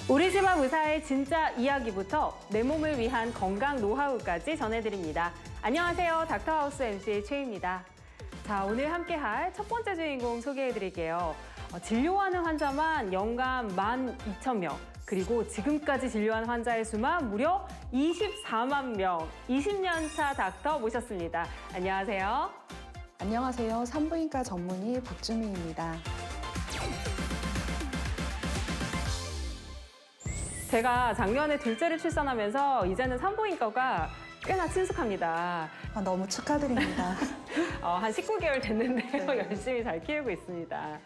우리 집 앞 의사의 진짜 이야기부터 내 몸을 위한 건강 노하우까지 전해드립니다. 안녕하세요. 닥터하우스 MC 최희입니다. 자, 오늘 함께할 첫 번째 주인공 소개해드릴게요. 진료하는 환자만 연간 12,000명, 그리고 지금까지 진료한 환자의 수만 무려 24만 명, 20년 차 닥터 모셨습니다. 안녕하세요. 안녕하세요. 산부인과 전문의 박주미입니다. 제가 작년에 둘째를 출산하면서 이제는 산부인과가 꽤나 친숙합니다. 너무 축하드립니다. 한 19개월 됐는데요. 네. 열심히 잘 키우고 있습니다.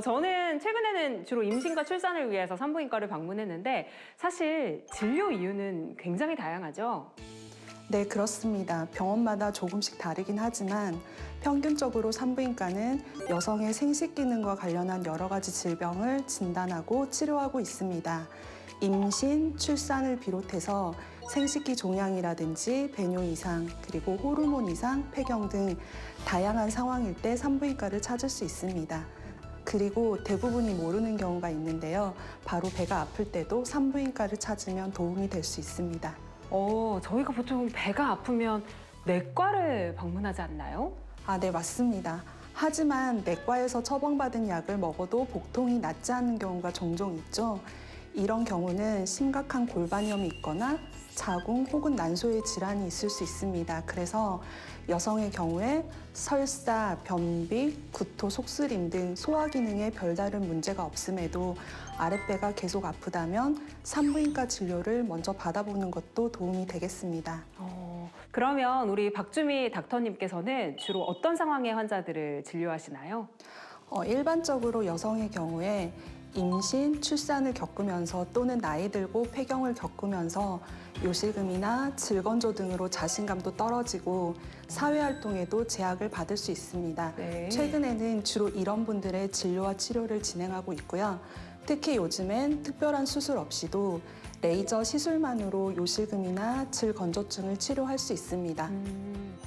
저는 최근에는 주로 임신과 출산을 위해서 산부인과를 방문했는데 사실 진료 이유는 굉장히 다양하죠? 네, 그렇습니다. 병원마다 조금씩 다르긴 하지만 평균적으로 산부인과는 여성의 생식 기능과 관련한 여러 가지 질병을 진단하고 치료하고 있습니다. 임신, 출산을 비롯해서 생식기 종양이라든지 배뇨 이상, 그리고 호르몬 이상, 폐경 등 다양한 상황일 때 산부인과를 찾을 수 있습니다. 그리고 대부분이 모르는 경우가 있는데요. 바로 배가 아플 때도 산부인과를 찾으면 도움이 될 수 있습니다. 저희가 보통 배가 아프면 내과를 방문하지 않나요? 네, 맞습니다. 하지만 내과에서 처방받은 약을 먹어도 복통이 낫지 않는 경우가 종종 있죠. 이런 경우는 심각한 골반염이 있거나 자궁 혹은 난소의 질환이 있을 수 있습니다. 그래서 여성의 경우에 설사, 변비, 구토, 속쓰림 등 소화 기능에 별다른 문제가 없음에도 아랫배가 계속 아프다면 산부인과 진료를 먼저 받아보는 것도 도움이 되겠습니다. 그러면 우리 박주미 닥터님께서는 주로 어떤 상황의 환자들을 진료하시나요? 일반적으로 여성의 경우에 임신, 출산을 겪으면서 또는 나이 들고 폐경을 겪으면서 요실금이나 질건조 등으로 자신감도 떨어지고 사회활동에도 제약을 받을 수 있습니다. 네. 최근에는 주로 이런 분들의 진료와 치료를 진행하고 있고요. 특히 요즘엔 특별한 수술 없이도 레이저 시술만으로 요실금이나 질건조증을 치료할 수 있습니다.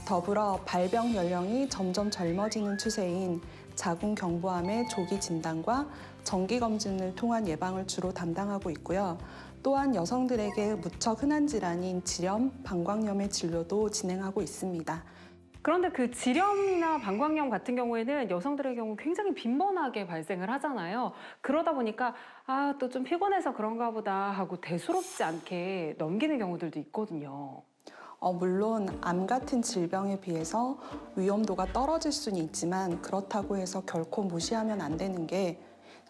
더불어 발병 연령이 점점 젊어지는 추세인 자궁경부암의 조기 진단과 정기검진을 통한 예방을 주로 담당하고 있고요. 또한 여성들에게 무척 흔한 질환인 질염, 방광염의 진료도 진행하고 있습니다. 그런데 그 질염이나 방광염 같은 경우에는 여성들의 경우 굉장히 빈번하게 발생을 하잖아요. 그러다 보니까 또 좀 피곤해서 그런가 보다 하고 대수롭지 않게 넘기는 경우들도 있거든요. 물론 암 같은 질병에 비해서 위험도가 떨어질 수는 있지만 그렇다고 해서 결코 무시하면 안 되는 게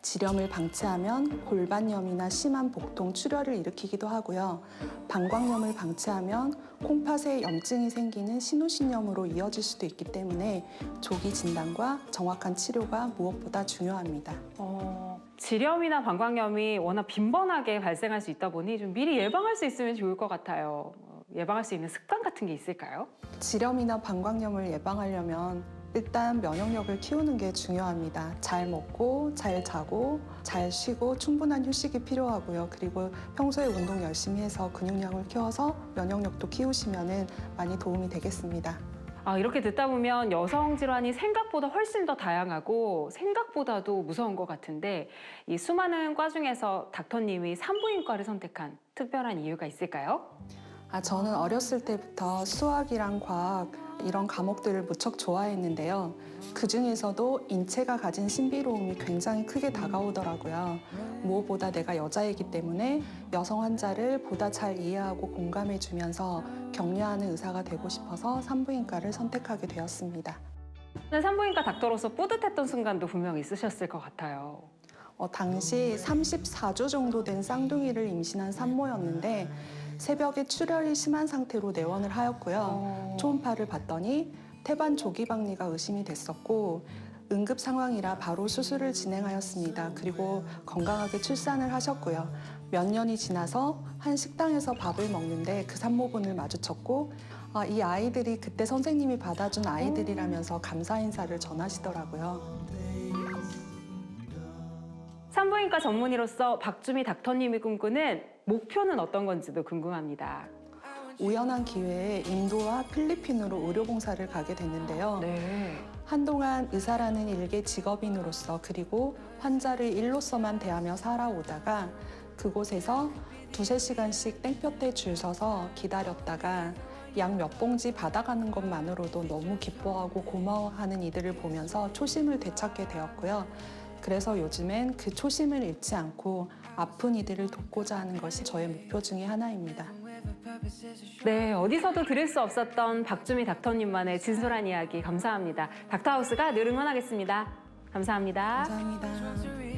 질염을 방치하면 골반염이나 심한 복통, 출혈을 일으키기도 하고요. 방광염을 방치하면 콩팥에 염증이 생기는 신우신염으로 이어질 수도 있기 때문에 조기 진단과 정확한 치료가 무엇보다 중요합니다. 질염이나 방광염이 워낙 빈번하게 발생할 수 있다 보니 좀 미리 예방할 수 있으면 좋을 것 같아요. 예방할 수 있는 습관 같은 게 있을까요? 질염이나 방광염을 예방하려면 일단 면역력을 키우는 게 중요합니다. 잘 먹고, 잘 자고, 잘 쉬고 충분한 휴식이 필요하고요. 그리고 평소에 운동 열심히 해서 근육량을 키워서 면역력도 키우시면 많이 도움이 되겠습니다. 이렇게 듣다 보면 여성 질환이 생각보다 훨씬 더 다양하고 생각보다도 무서운 것 같은데 이 수많은 과 중에서 닥터님이 산부인과를 선택한 특별한 이유가 있을까요? 저는 어렸을 때부터 수학이랑 과학 이런 과목들을 무척 좋아했는데요. 그중에서도 인체가 가진 신비로움이 굉장히 크게 다가오더라고요. 무엇보다 내가 여자이기 때문에 여성 환자를 보다 잘 이해하고 공감해주면서 격려하는 의사가 되고 싶어서 산부인과를 선택하게 되었습니다. 산부인과 닥터로서 뿌듯했던 순간도 분명히 있으셨을 것 같아요. 당시 34주 정도 된 쌍둥이를 임신한 산모였는데 새벽에 출혈이 심한 상태로 내원을 하였고요. 초음파를 봤더니 태반 조기박리가 의심이 됐었고 응급 상황이라 바로 수술을 진행하였습니다. 그리고 건강하게 출산을 하셨고요. 몇 년이 지나서 한 식당에서 밥을 먹는데 그 산모분을 마주쳤고 이 아이들이 그때 선생님이 받아준 아이들이라면서 감사 인사를 전하시더라고요. 산부인과 전문의로서 박주미 닥터님이 꿈꾸는 목표는 어떤 건지도 궁금합니다. 우연한 기회에 인도와 필리핀으로 의료봉사를 가게 됐는데요. 네. 한동안 의사라는 일개 직업인으로서 그리고 환자를 일로서만 대하며 살아오다가 그곳에서 두세 시간씩 땡볕에 줄 서서 기다렸다가 약 몇 봉지 받아가는 것만으로도 너무 기뻐하고 고마워하는 이들을 보면서 초심을 되찾게 되었고요. 그래서 요즘엔 그 초심을 잃지 않고 아픈 이들을 돕고자 하는 것이 저의 목표 중에 하나입니다. 네, 어디서도 들을 수 없었던 박주미 닥터님만의 진솔한 이야기 감사합니다. 닥터하우스가 늘 응원하겠습니다. 감사합니다. 감사합니다.